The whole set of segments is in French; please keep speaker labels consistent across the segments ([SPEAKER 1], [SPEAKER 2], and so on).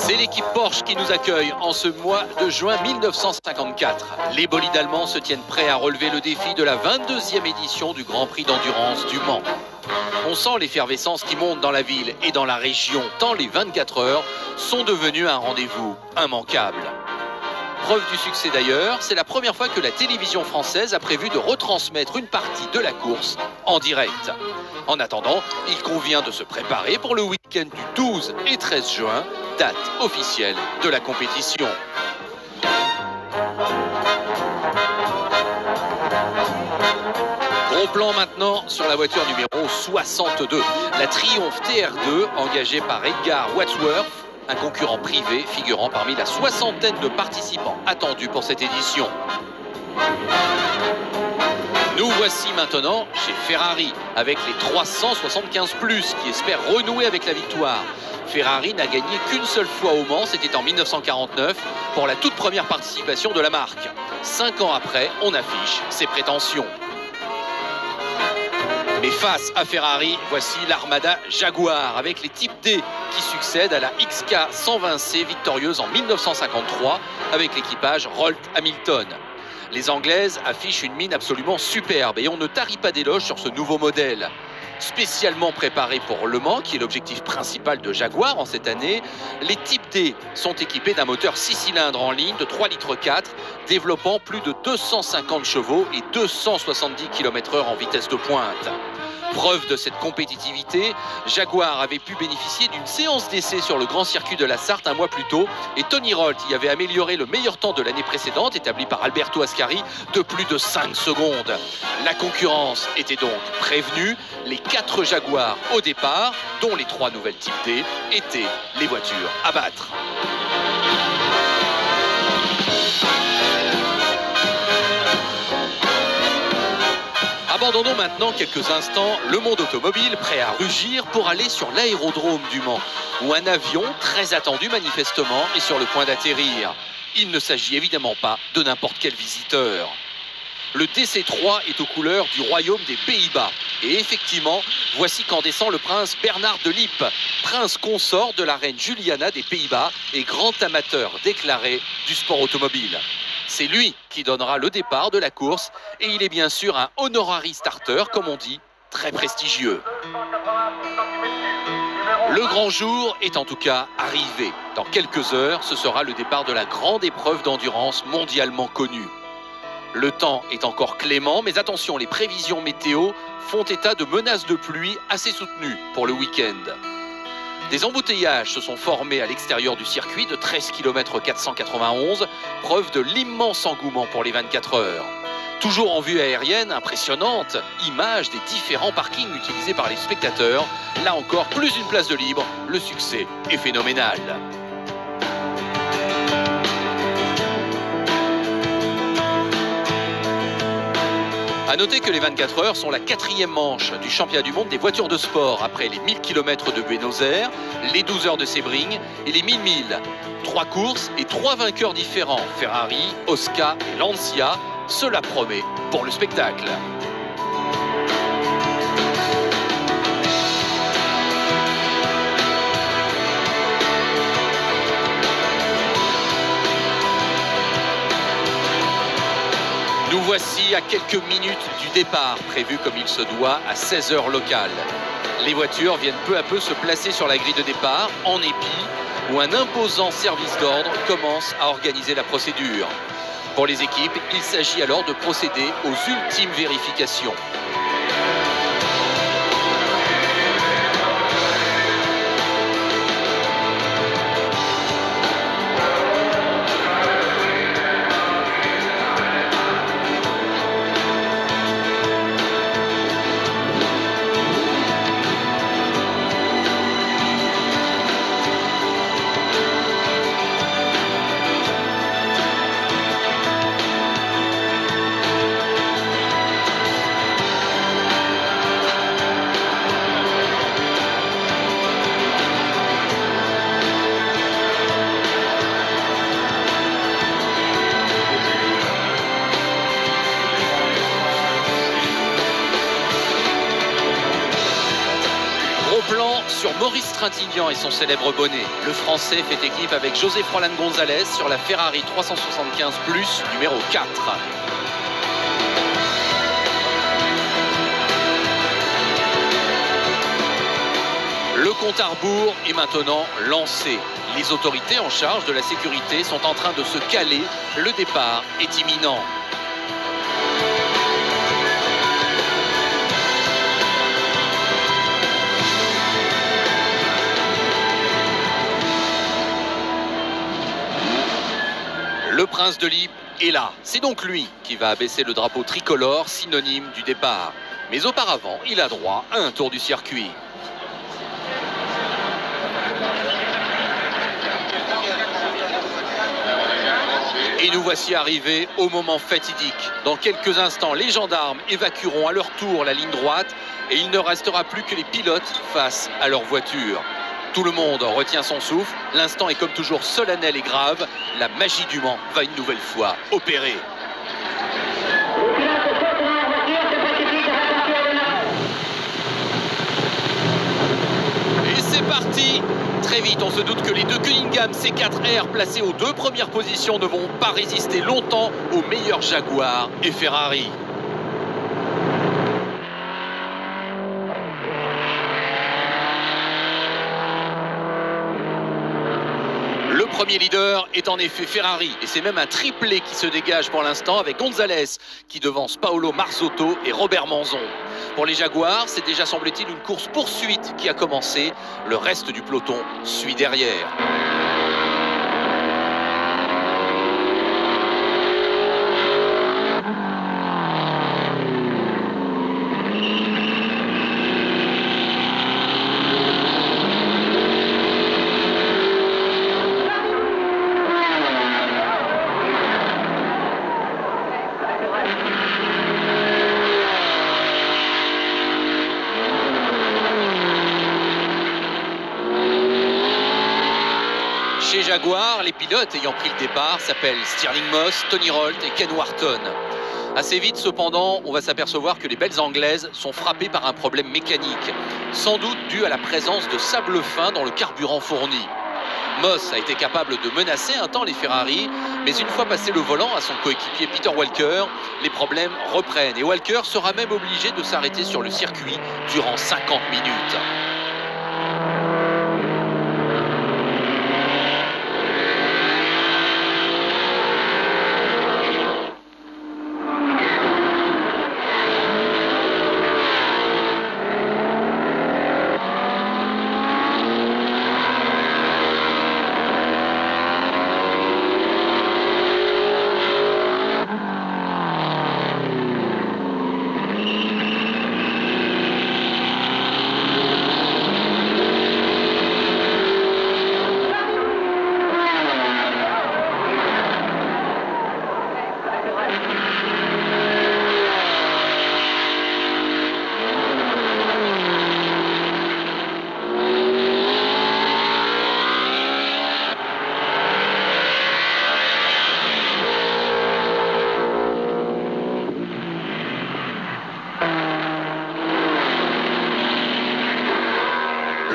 [SPEAKER 1] C'est l'équipe Porsche qui nous accueille en ce mois de juin 1954. Les bolides allemands se tiennent prêts à relever le défi de la 22e édition du Grand Prix d'endurance du Mans. On sent l'effervescence qui monte dans la ville et dans la région, tant les 24 heures sont devenues un rendez-vous immanquable. Preuve du succès d'ailleurs, c'est la première fois que la télévision française a prévu de retransmettre une partie de la course en direct. En attendant, il convient de se préparer pour le week-end du 12 et 13 juin, date officielle de la compétition. Gros plan maintenant sur la voiture numéro 62, la Triumph TR2 engagée par Edgar Wadsworth, un concurrent privé figurant parmi la soixantaine de participants attendus pour cette édition. Nous voici maintenant chez Ferrari avec les 375 Plus qui espèrent renouer avec la victoire. Ferrari n'a gagné qu'une seule fois au Mans, c'était en 1949 pour la toute première participation de la marque. 5 ans après, on affiche ses prétentions. Mais face à Ferrari, voici l'armada Jaguar avec les Type D qui succèdent à la XK 120C victorieuse en 1953 avec l'équipage Rolt-Hamilton. Les Anglaises affichent une mine absolument superbe et on ne tarit pas d'éloges sur ce nouveau modèle. Spécialement préparé pour Le Mans, qui est l'objectif principal de Jaguar en cette année, les Type D sont équipés d'un moteur 6 cylindres en ligne de 3,4 litres, développant plus de 250 chevaux et 270 km/h en vitesse de pointe. Preuve de cette compétitivité, Jaguar avait pu bénéficier d'une séance d'essai sur le grand circuit de la Sarthe un mois plus tôt et Tony Rolt y avait amélioré le meilleur temps de l'année précédente, établi par Alberto Ascari, de plus de 5 secondes. La concurrence était donc prévenue. Les 4 Jaguars au départ, dont les 3 nouvelles Type D, étaient les voitures à battre. Abandonnons maintenant quelques instants le monde automobile prêt à rugir pour aller sur l'aérodrome du Mans, où un avion très attendu manifestement est sur le point d'atterrir. Il ne s'agit évidemment pas de n'importe quel visiteur. Le DC-3 est aux couleurs du royaume des Pays-Bas. Et effectivement, voici qu'en descend le prince Bernard de Lippe, prince consort de la reine Juliana des Pays-Bas et grand amateur déclaré du sport automobile. C'est lui qui donnera le départ de la course et il est bien sûr un honorary starter, comme on dit, très prestigieux. Le grand jour est en tout cas arrivé. Dans quelques heures, ce sera le départ de la grande épreuve d'endurance mondialement connue. Le temps est encore clément, mais attention, les prévisions météo font état de menaces de pluie assez soutenues pour le week-end. Des embouteillages se sont formés à l'extérieur du circuit de 13 km 491, preuve de l'immense engouement pour les 24 heures. Toujours en vue aérienne, impressionnante, image des différents parkings utilisés par les spectateurs. Là encore, plus une place de libre, le succès est phénoménal. A noter que les 24 heures sont la 4e manche du championnat du monde des voitures de sport après les 1000 km de Buenos Aires, les 12 heures de Sebring et les 1000 milles. 3 courses et 3 vainqueurs différents, Ferrari, Oscar et Lancia. Cela promet pour le spectacle. Nous voici à quelques minutes du départ, prévu comme il se doit à 16 heures locales. Les voitures viennent peu à peu se placer sur la grille de départ, en épi, où un imposant service d'ordre commence à organiser la procédure. Pour les équipes, il s'agit alors de procéder aux ultimes vérifications. Maurice Trintignant et son célèbre bonnet. Le Français fait équipe avec José Froilán González sur la Ferrari 375 Plus numéro 4. Le compte à rebours est maintenant lancé. Les autorités en charge de la sécurité sont en train de se caler. Le départ est imminent. Le prince de Lippe est là. C'est donc lui qui va abaisser le drapeau tricolore, synonyme du départ. Mais auparavant, il a droit à un tour du circuit. Et nous voici arrivés au moment fatidique. Dans quelques instants, les gendarmes évacueront à leur tour la ligne droite et il ne restera plus que les pilotes face à leur voiture. Tout le monde retient son souffle. L'instant est comme toujours solennel et grave. La magie du Mans va une nouvelle fois opérer. Et c'est parti. Très vite, on se doute que les deux Cunningham C4R placés aux deux premières positions ne vont pas résister longtemps aux meilleurs Jaguar et Ferrari. Le premier leader est en effet Ferrari et c'est même un triplé qui se dégage pour l'instant avec González qui devance Paolo Marzotto et Robert Manzon. Pour les Jaguars, c'est déjà semble-t-il une course-poursuite qui a commencé. Le reste du peloton suit derrière. Chez Jaguar, les pilotes ayant pris le départ s'appellent Stirling Moss, Tony Rolt et Ken Wharton. Assez vite cependant, on va s'apercevoir que les belles anglaises sont frappées par un problème mécanique, sans doute dû à la présence de sable fin dans le carburant fourni. Moss a été capable de menacer un temps les Ferrari, mais une fois passé le volant à son coéquipier Peter Walker, les problèmes reprennent et Walker sera même obligé de s'arrêter sur le circuit durant 50 minutes.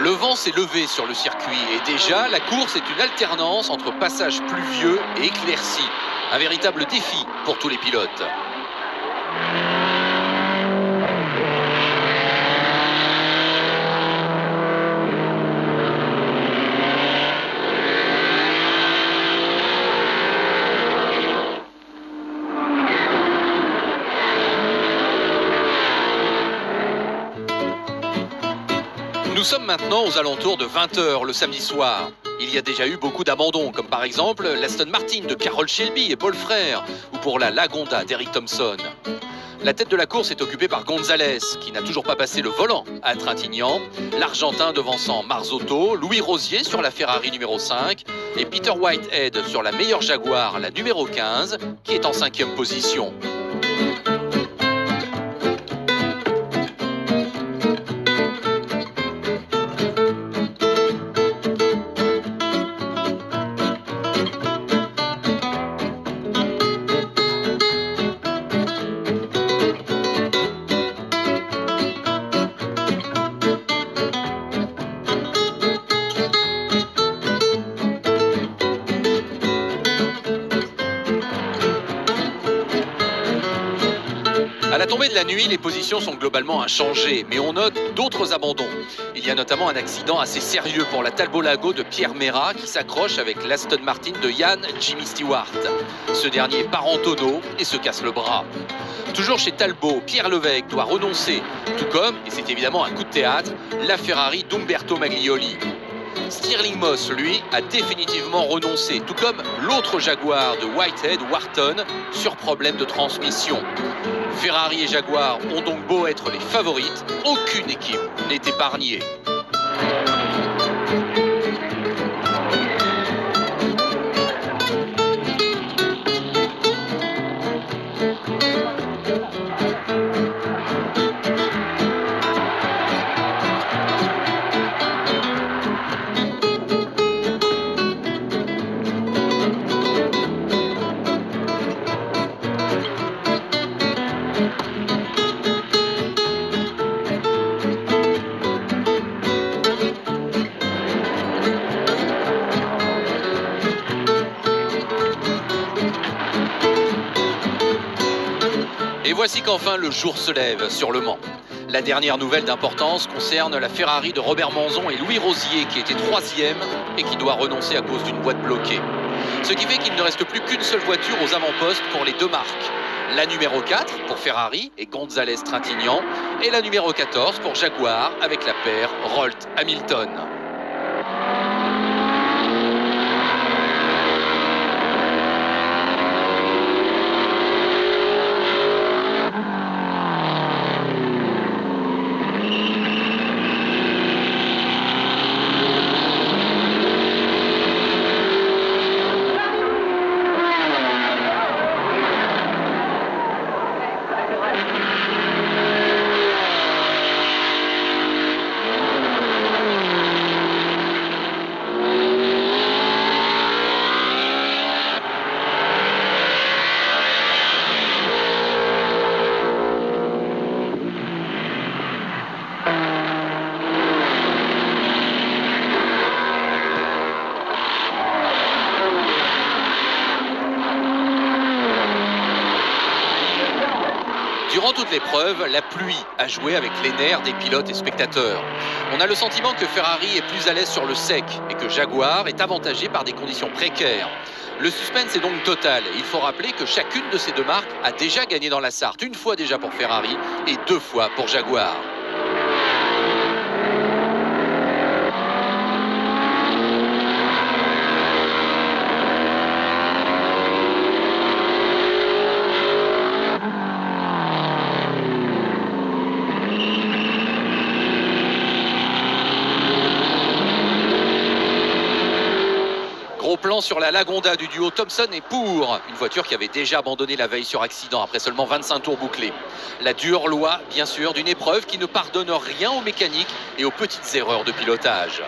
[SPEAKER 1] Le vent s'est levé sur le circuit et déjà la course est une alternance entre passage pluvieux et éclairci. Un véritable défi pour tous les pilotes. Nous sommes maintenant aux alentours de 20 h le samedi soir. Il y a déjà eu beaucoup d'abandons, comme par exemple l'Aston Martin de Carroll Shelby et Paul Frère, ou pour la Lagonda d'Eric Thompson. La tête de la course est occupée par González, qui n'a toujours pas passé le volant à Trintignant, l'Argentin devançant Marzotto, Louis Rosier sur la Ferrari numéro 5 et Peter Whitehead sur la meilleure Jaguar, la numéro 15, qui est en 5e position. la tombée de la nuit, les positions sont globalement inchangées, mais on note d'autres abandons. Il y a notamment un accident assez sérieux pour la Talbot Lago de Pierre Mera qui s'accroche avec l'Aston Martin de Yann Jimmy Stewart. Ce dernier part en tonneau et se casse le bras. Toujours chez Talbot, Pierre Levesque doit renoncer, tout comme, et c'est évidemment un coup de théâtre, la Ferrari d'Umberto Maglioli. Stirling Moss, lui, a définitivement renoncé, tout comme l'autre Jaguar de Whitehead, Wharton, sur problème de transmission. Ferrari et Jaguar ont donc beau être les favorites, aucune équipe n'est épargnée. Et voici qu'enfin le jour se lève sur Le Mans. La dernière nouvelle d'importance concerne la Ferrari de Robert Manzon et Louis Rosier qui était 3e et qui doit renoncer à cause d'une boîte bloquée. Ce qui fait qu'il ne reste plus qu'une seule voiture aux avant-postes pour les deux marques. La numéro 4 pour Ferrari et González Trintignant et la numéro 14 pour Jaguar avec la paire Rolt-Hamilton. Durant toute l'épreuve, la pluie a joué avec les nerfs des pilotes et spectateurs. On a le sentiment que Ferrari est plus à l'aise sur le sec et que Jaguar est avantagé par des conditions précaires. Le suspense est donc total. Il faut rappeler que chacune de ces deux marques a déjà gagné dans la Sarthe, une fois déjà pour Ferrari et 2 fois pour Jaguar. Gros plan sur la Lagonda du duo Thompson et Pour, une voiture qui avait déjà abandonné la veille sur accident après seulement 25 tours bouclés. La dure loi, bien sûr, d'une épreuve qui ne pardonne rien aux mécaniques et aux petites erreurs de pilotage.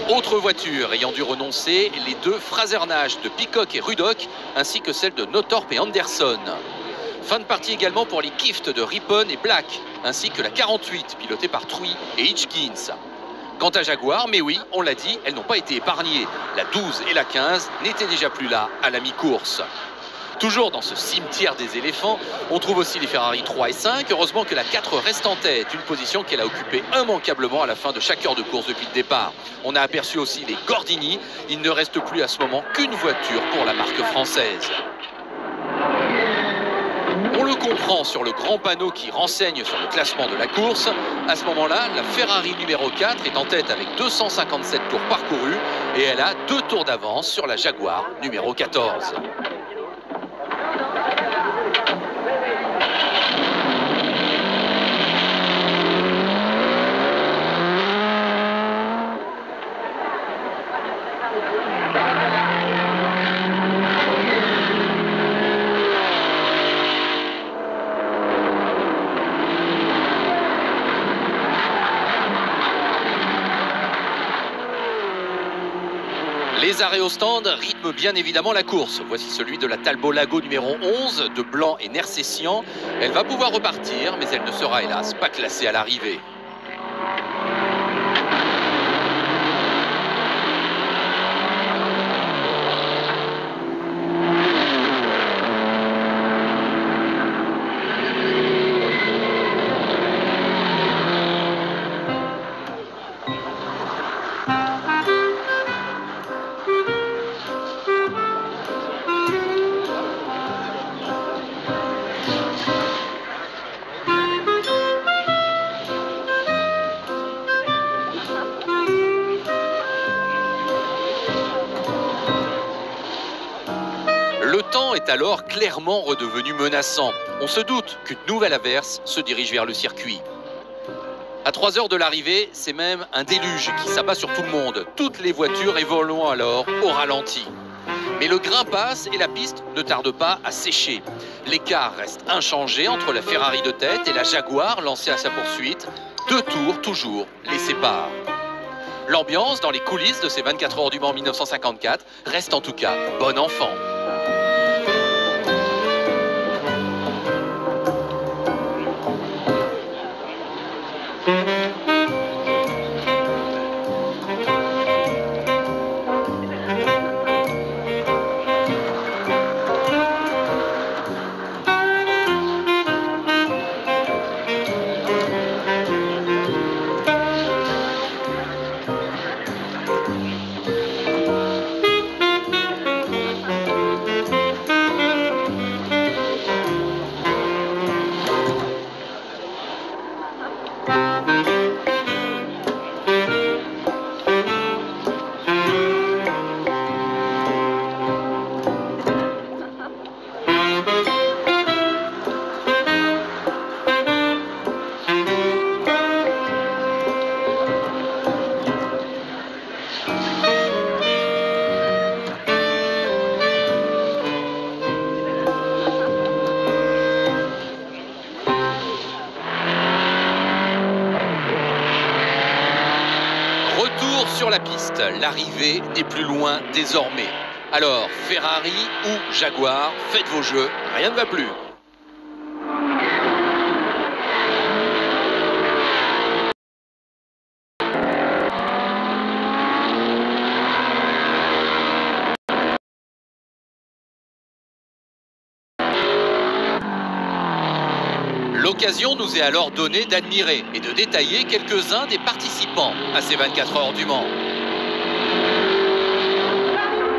[SPEAKER 1] Autre voiture ayant dû renoncer, les deux Fraser-Nash de Peacock et Ruddock, ainsi que celle de Northrop et Anderson. Fin de partie également pour les Kift de Ripon et Black, ainsi que la 48 pilotée par Truy et Hitchkins. Quant à Jaguar, mais oui, on l'a dit, elles n'ont pas été épargnées. La 12 et la 15 n'étaient déjà plus là à la mi-course. Toujours dans ce cimetière des éléphants, on trouve aussi les Ferrari 3 et 5. Heureusement que la 4 reste en tête, une position qu'elle a occupée immanquablement à la fin de chaque heure de course depuis le départ. On a aperçu aussi les Gordini. Il ne reste plus à ce moment qu'une voiture pour la marque française. On le comprend sur le grand panneau qui renseigne sur le classement de la course. À ce moment-là, la Ferrari numéro 4 est en tête avec 257 tours parcourus et elle a 2 tours d'avance sur la Jaguar numéro 14. Les arrêts au stand rythment bien évidemment la course. Voici celui de la Talbot Lago numéro 11 de Blanc et Nersessian. Elle va pouvoir repartir, mais elle ne sera hélas pas classée à l'arrivée. temps est alors clairement redevenu menaçant. On se doute qu'une nouvelle averse se dirige vers le circuit. À 3 heures de l'arrivée, c'est même un déluge qui s'abat sur tout le monde. Toutes les voitures évoluent alors au ralenti. Mais le grain passe et la piste ne tarde pas à sécher. L'écart reste inchangé entre la Ferrari de tête et la Jaguar lancée à sa poursuite. 2 tours toujours les séparent. L'ambiance dans les coulisses de ces 24 heures du Mans 1954 reste en tout cas bon enfant. Sur la piste, l'arrivée n'est plus loin désormais. Alors, Ferrari ou Jaguar, faites vos jeux, rien ne va plus. L'occasion nous est alors donnée d'admirer et de détailler quelques-uns des participants à ces 24 heures du Mans.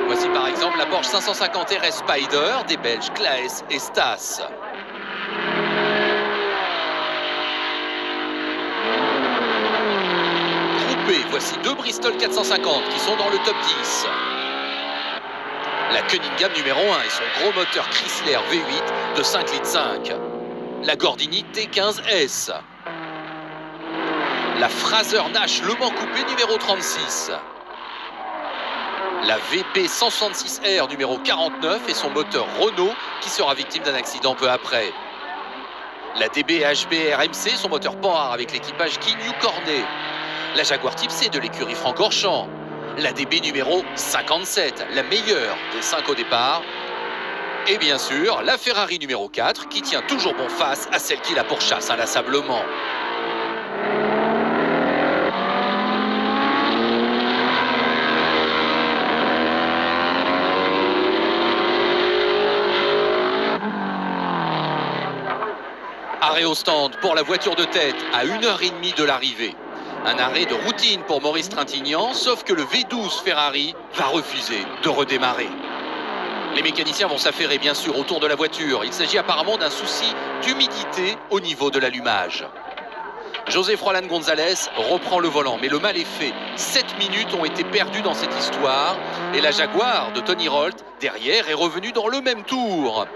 [SPEAKER 1] Voici par exemple la Porsche 550 RS Spider des Belges Claes et Stas. Groupés, voici 2 Bristol 450 qui sont dans le top 10. La Cunningham numéro 1 et son gros moteur Chrysler V8 de 5,5 litres. La Gordini T15S. La Fraser Nash Le Mans Coupé numéro 36. La VP 166R numéro 49 et son moteur Renault qui sera victime d'un accident peu après. La DB HB RMC, son moteur Panhard avec l'équipage Guignou Cornet. La Jaguar Type C de l'écurie Francorchamps. La DB numéro 57, la meilleure des 5 au départ. Et bien sûr, la Ferrari numéro 4 qui tient toujours bon face à celle qui la pourchasse inlassablement. Arrêt au stand pour la voiture de tête à 1h30 de l'arrivée. Un arrêt de routine pour Maurice Trintignant, sauf que le V12 Ferrari va refuser de redémarrer. Les mécaniciens vont s'affairer bien sûr autour de la voiture. Il s'agit apparemment d'un souci d'humidité au niveau de l'allumage. José Froilán González reprend le volant, mais le mal est fait. 7 minutes ont été perdues dans cette histoire et la Jaguar de Tony Rolt, derrière, est revenue dans le même tour.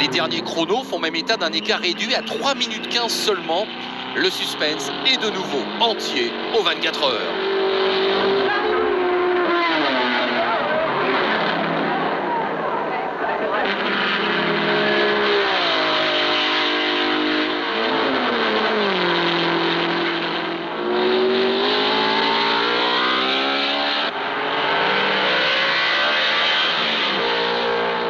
[SPEAKER 1] Les derniers chronos font même état d'un écart réduit à 3 minutes 15 seulement. Le suspense est de nouveau entier aux 24 heures.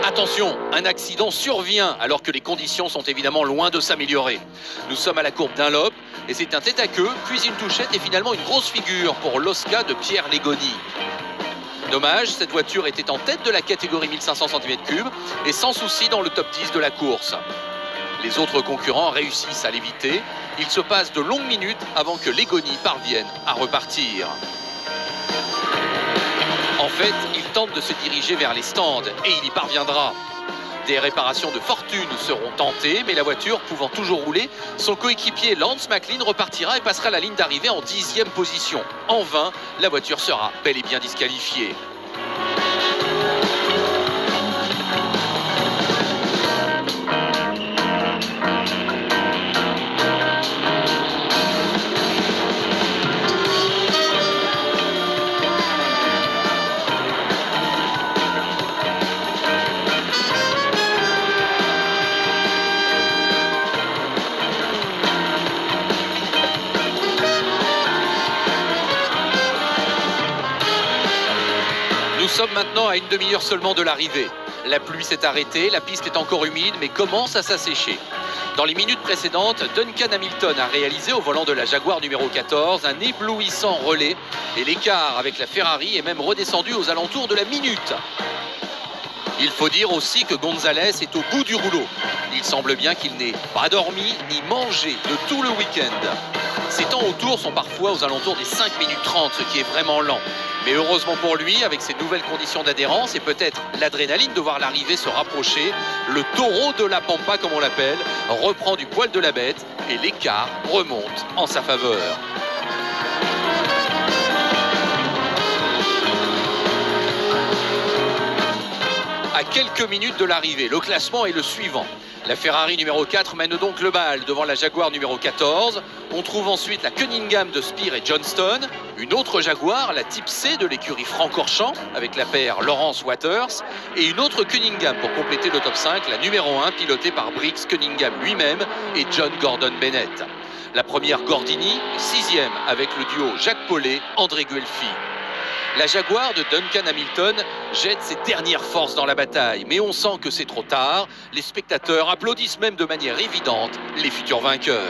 [SPEAKER 1] Attention, un accident survient alors que les conditions sont évidemment loin de s'améliorer. Nous sommes à la courbe Dunlop et c'est un tête-à-queue, puis une touchette et finalement une grosse figure pour l'Osca de Pierre Légoni. Dommage, cette voiture était en tête de la catégorie 1500 cm3 et sans souci dans le top 10 de la course. Les autres concurrents réussissent à l'éviter. Il se passe de longues minutes avant que Légoni parvienne à repartir. En fait, il tente de se diriger vers les stands et il y parviendra. Des réparations de fortune seront tentées, mais la voiture pouvant toujours rouler, son coéquipier Lance McLean repartira et passera la ligne d'arrivée en 10e position. En vain, la voiture sera bel et bien disqualifiée. sommes maintenant à une demi-heure seulement de l'arrivée. La pluie s'est arrêtée, la piste est encore humide, mais commence à s'assécher. Dans les minutes précédentes, Duncan Hamilton a réalisé au volant de la Jaguar numéro 14 un éblouissant relais et l'écart avec la Ferrari est même redescendu aux alentours de la minute. Il faut dire aussi que Gonzalez est au bout du rouleau. Il semble bien qu'il n'ait pas dormi ni mangé de tout le week-end. Ses temps autour sont parfois aux alentours des 5 minutes 30, ce qui est vraiment lent. Mais heureusement pour lui, avec ses nouvelles conditions d'adhérence et peut-être l'adrénaline de voir l'arrivée se rapprocher, le taureau de la Pampa, comme on l'appelle, reprend du poil de la bête et l'écart remonte en sa faveur. À quelques minutes de l'arrivée, le classement est le suivant. La Ferrari numéro 4 mène donc le bal devant la Jaguar numéro 14. On trouve ensuite la Cunningham de Spear et Johnston. Une autre Jaguar, la Type C de l'écurie Francorchamps, avec la paire Lawrence Waters. Et une autre Cunningham pour compléter le top 5, la numéro 1, pilotée par Briggs Cunningham lui-même et John Gordon Bennett. La première Gordini, 6e avec le duo Jacques Paulet-André Guelfi. La Jaguar de Duncan Hamilton jette ses dernières forces dans la bataille, mais on sent que c'est trop tard. Les spectateurs applaudissent même de manière évidente les futurs vainqueurs.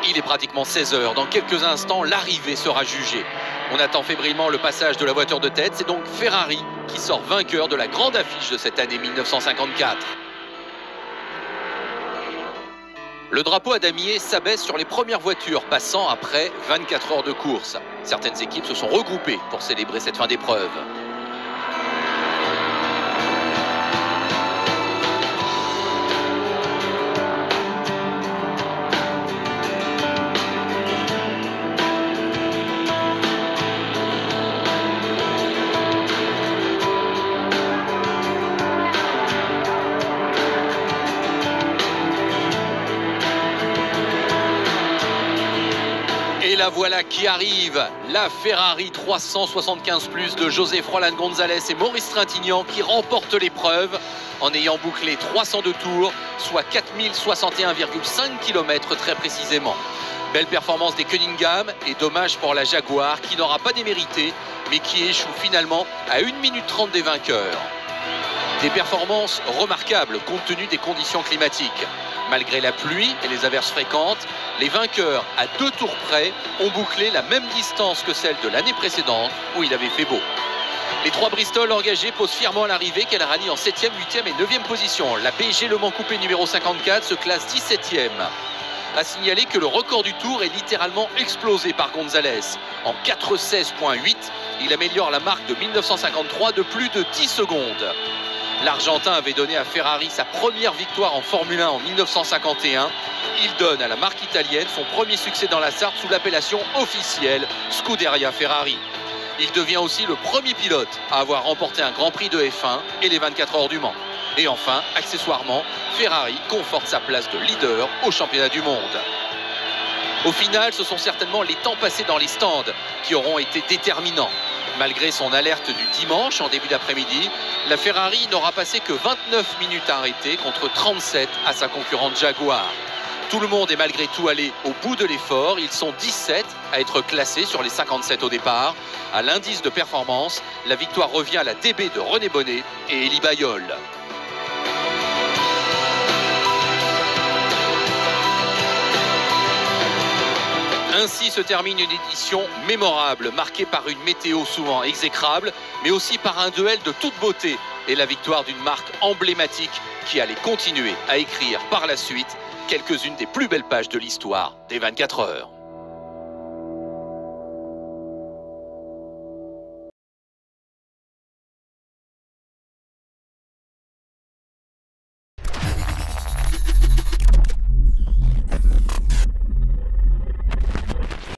[SPEAKER 1] Il est pratiquement 16 h. Dans quelques instants, l'arrivée sera jugée. On attend fébrilement le passage de la voiture de tête. C'est donc Ferrari qui sort vainqueur de la grande affiche de cette année 1954. Le drapeau à damier s'abaisse sur les premières voitures passant après 24 heures de course. Certaines équipes se sont regroupées pour célébrer cette fin d'épreuve. Et la voilà qui arrive, la Ferrari 375 Plus de José Froilán González et Maurice Trintignant qui remportent l'épreuve en ayant bouclé 302 tours, soit 4061,5 km très précisément. Belle performance des Cunningham et dommage pour la Jaguar qui n'aura pas démérité mais qui échoue finalement à 1 minute 30 des vainqueurs. Des performances remarquables compte tenu des conditions climatiques. Malgré la pluie et les averses fréquentes, les vainqueurs, à 2 tours près, ont bouclé la même distance que celle de l'année précédente où il avait fait beau. Les 3 Bristol engagés posent fièrement à l'arrivée qu'elle rallie en 7e, 8e et 9e position. La BG Le Mans Coupé numéro 54 se classe 17e. À signaler que le record du tour est littéralement explosé par Gonzalez. En 4:16.8, il améliore la marque de 1953 de plus de 10 secondes. L'Argentin avait donné à Ferrari sa première victoire en Formule 1 en 1951. Il donne à la marque italienne son premier succès dans la Sarthe sous l'appellation officielle Scuderia Ferrari. Il devient aussi le premier pilote à avoir remporté un Grand Prix de F1 et les 24 heures du Mans. Et enfin, accessoirement, Ferrari conforte sa place de leader au championnat du monde. Au final, ce sont certainement les temps passés dans les stands qui auront été déterminants. Malgré son alerte du dimanche en début d'après-midi, la Ferrari n'aura passé que 29 minutes arrêtées contre 37 à sa concurrente Jaguar. Tout le monde est malgré tout allé au bout de l'effort. Ils sont 17 à être classés sur les 57 au départ. À l'indice de performance, la victoire revient à la DB de René Bonnet et Élie Bailleul. Ainsi se termine une édition mémorable, marquée par une météo souvent exécrable, mais aussi par un duel de toute beauté et la victoire d'une marque emblématique qui allait continuer à écrire par la suite quelques-unes des plus belles pages de l'histoire des 24 heures.